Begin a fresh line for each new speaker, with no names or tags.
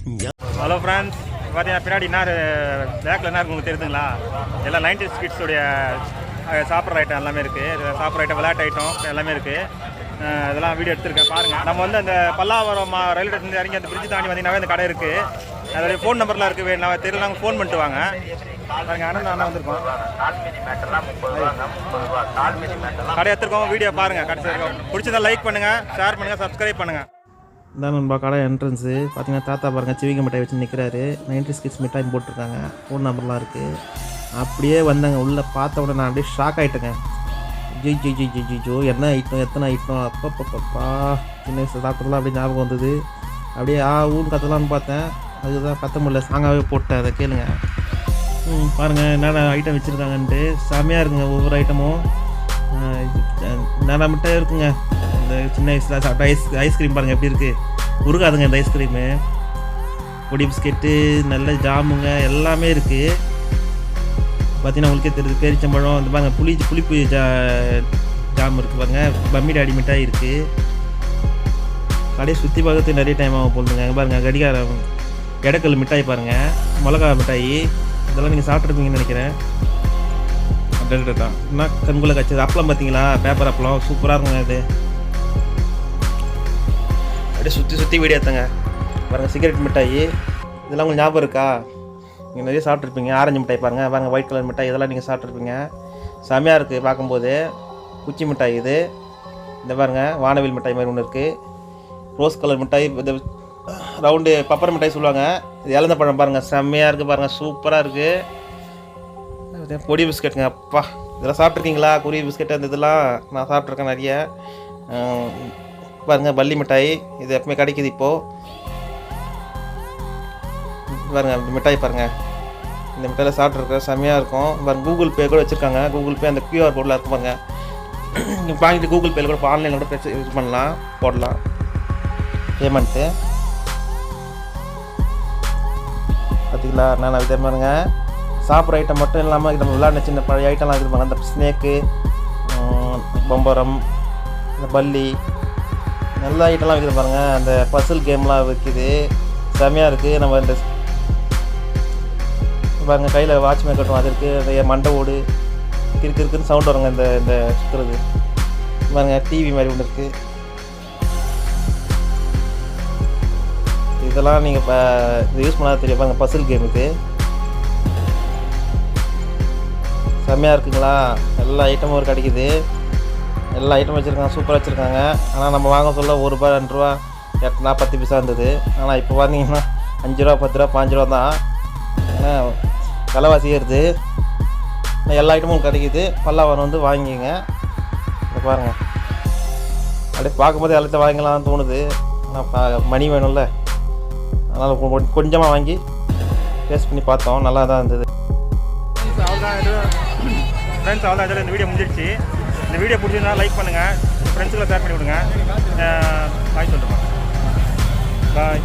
Hello friends, பார்த்தீங்கன்னா பின்னாடி என்ன பேக்கில் என்ன இருக்கு உங்களுக்கு தெரியுதுங்களா? எல்லாம் 90s கிட்ஸுடைய சாப்பிட்ற ஐட்டம் எல்லாமே இருக்குது. சாப்பிட்ற ஐட்டம், விளையாட்டு ஐட்டம் எல்லாமே இருக்குது. இதெல்லாம் வீடியோ எடுத்துருக்கேன் பாருங்கள். நம்ம வந்து அந்த பல்லாவரம் ரயில்வே ஸ்டேஷன் இறங்கி அந்த பிரிட்ஜ் தாண்டி வந்தீங்கன்னாவே அந்த கடை இருக்குது. அதோடைய ஃபோன் நம்பர்லாம் இருக்குது. நான் தெரியலாம் ஃபோன் பண்ணிட்டு வாங்க. பாருங்கள், அண்ணன் வந்திருக்கோம். கடை எடுத்துருக்கோம். வீடியோ பாருங்கள். கடைசி வரைக்கும் பிடிச்சதா லைக் பண்ணுங்கள், ஷேர் பண்ணுங்கள், சப்ஸ்கிரைப் பண்ணுங்கள்.
இதான் நண்பா கடை என்ட்ரன்ஸு. பார்த்தீங்கன்னா தாத்தா பாருங்கள் சிவிங்க மிட்டாய் வச்சு நிற்கிறாரு. 90s கிட்ஸ் மிட்டாய் போட்டிருக்காங்க. ஃபோன் நம்பர்லாம் இருக்குது. அப்படியே வந்தாங்க. உள்ளே பார்த்த உடனே நான் அப்படியே ஷாக் ஆகிட்டேங்க. ஜோ என்ன ஐட்டம், எத்தனை ஐட்டம், அப்பப்பப்பா. சின்ன வயசு சாப்பிட்றதுலாம் அப்படியே ஞாபகம் வந்தது. அப்படியே ஊன்னு கத்தலான்னு பார்த்தேன். அதுதான் கத்த முடியல, சாங்காகவே போட்டேன். அதை கேளுங்க. பாருங்கள் என்னென்ன ஐட்டம் வச்சுருக்காங்கன்ட்டு. செம்மையாக இருக்குங்க ஒவ்வொரு ஐட்டமும். நிறையா மிட்டாய் இருக்குங்க. இந்த சின்ன வயசில் சாப்பிட்ட ஐஸ்கிரீம் பாருங்கள் எப்படி இருக்குது. உருகாதுங்க இந்த ஐஸ்கிரீமு. பொடி பிஸ்கெட்டு, நல்ல ஜாமுங்க எல்லாமே இருக்குது. பார்த்தீங்கன்னா உங்களுக்கே தெரியுது. பேரிச்சம்பழம் இந்த பாருங்கள், புளிப்பு ஜாம் இருக்குது பாருங்கள். பம்மி டாடி மிட்டாய் இருக்குது. கடையை சுற்றி பார்க்கறதுக்கு நிறைய டைம் ஆகும் போகுதுங்க. பாருங்கள் கடிகாரம், எடக்கல் மிட்டாய் பாருங்கள், மிளகா மிட்டாய். இதெல்லாம் நீங்கள் சாப்பிட்ருப்பீங்கன்னு நினைக்கிறேன். தான் என்ன கண்குள்ள கச்சது. அப்பளம் பார்த்தீங்களா, பேப்பர் அப்பளம் சூப்பராக இருக்குங்க. இது அப்படியே சுற்றி வீடியோ எடுத்தாங்க பாருங்கள். சிகரெட் மிட்டாய் இதெல்லாம் உங்களுக்கு ஞாபகம் இருக்கா? நீங்கள் நிறைய சாப்பிட்ருப்பீங்க. ஆரஞ்சு மிட்டாய் பாருங்கள், ஒயிட் கலர் மிட்டாய் இதெல்லாம் நீங்கள் சாப்பிட்ருப்பீங்க. செமையாக இருக்குது பார்க்கும்போது. குச்சி மிட்டாய் இது. இந்த பாருங்கள் வானவில் மிட்டாய் மாதிரி ஒன்று இருக்குது. ரோஸ் கலர் மிட்டாய், இந்த ரவுண்டு பப்பர் மிட்டாய் சொல்லுவாங்க. இது இழந்த பழம் பாருங்கள், செம்மையாக இருக்குது பாருங்கள், சூப்பராக இருக்குது. பொடி பிஸ்கெட்டுங்க. அப்பா இதெல்லாம் சாப்பிட்ருக்கீங்களா? குறி பிஸ்கெட்டு அந்த இதெல்லாம் நான் சாப்பிட்ருக்கேன் நிறைய. பாருங்கள் பல்லி மிட்டாய், இது எப்பவுமே கிடைக்கிது இப்போது. பாருங்கள் மிட்டாய் பாருங்கள். இந்த மிட்டாயில் சாப்பிட்ருக்கேன், செம்மையாக இருக்கும். பாருங்கள் கூகுள் பே கூட வச்சுருக்காங்க. கூகுள் பே அந்த QR கோடில் இருக்கும் பாருங்கள். நீங்கள் வாங்கிட்டு கூகுள் பேயில் கூட ஆன்லைனில் கூட யூஸ் பண்ணலாம், போடலாம் பேமெண்ட்டு. பார்த்தீங்களா நான் இதே பாருங்க. சாப்பிட்ற ஐட்டம் மட்டும் இல்லாமல் நம்ம விளையாடின சின்ன பழைய ஐட்டம்லாம் இருக்குது. அந்த ஸ்னேக்கு, பம்பரம், இந்த பல்லி, நல்ல ஐட்டம்லாம் வைக்கிது பாருங்கள். அந்த பசில் கேம்லாம் வைக்கிது, செம்மையாக இருக்குது. நம்ம இந்த பாருங்கள் கையில் வாட்ச்மேன் கட்டும், அது இருக்குது. அந்த மண்டை ஓடு இருக்குன்னு சவுண்ட் வருங்க இந்த சுற்றுறது. பாருங்கள் டிவி மாதிரி ஒன்று இருக்குது. இதெல்லாம் நீங்கள் இப்போ இது யூஸ் பண்ணாத தெரியும் பாருங்கள். பசில் கேமுக்கு செம்மையாக இருக்குங்களா? எல்லா ஐட்டமும் ஒரு கிடைக்கிது. எல்லா ஐட்டமும் வச்சுருக்காங்க, சூப்பராக வச்சுருக்காங்க. ஆனால் நம்ம வாங்க சொல்ல ₹1 ₹2 8 10 பைசா இருந்தது. ஆனால் இப்போ பார்த்தீங்கன்னா ₹5 10 5 தான். ஏன்னா விலைவாசி ஏறுது. ஆனால் எல்லா ஐட்டமும் கிடைக்கிது. பல்லாவரம் வந்து வாங்கிங்க. இதை பாருங்கள், அப்படியே பார்க்கும்போது எல்லாத்தையும் வாங்கலாம்னு தோணுது. ஆனால் மணி வேணும்ல, அதனால் கொஞ்சமாக வாங்கி டேஸ்ட் பண்ணி பார்த்தோம். நல்லா தான் இருந்தது.
ஃப்ரெண்ட்ஸ் அவ்வளோ இதில் இந்த வீடியோ முடிஞ்சிடுச்சு. இந்த வீடியோ பிடிச்சிருந்தா லைக் பண்ணுங்கள், ஃப்ரெண்ட்ஸுக்குள்ள ஷேர் பண்ணி விடுங்க. பாய் சொல்லுங்கள். பாய்.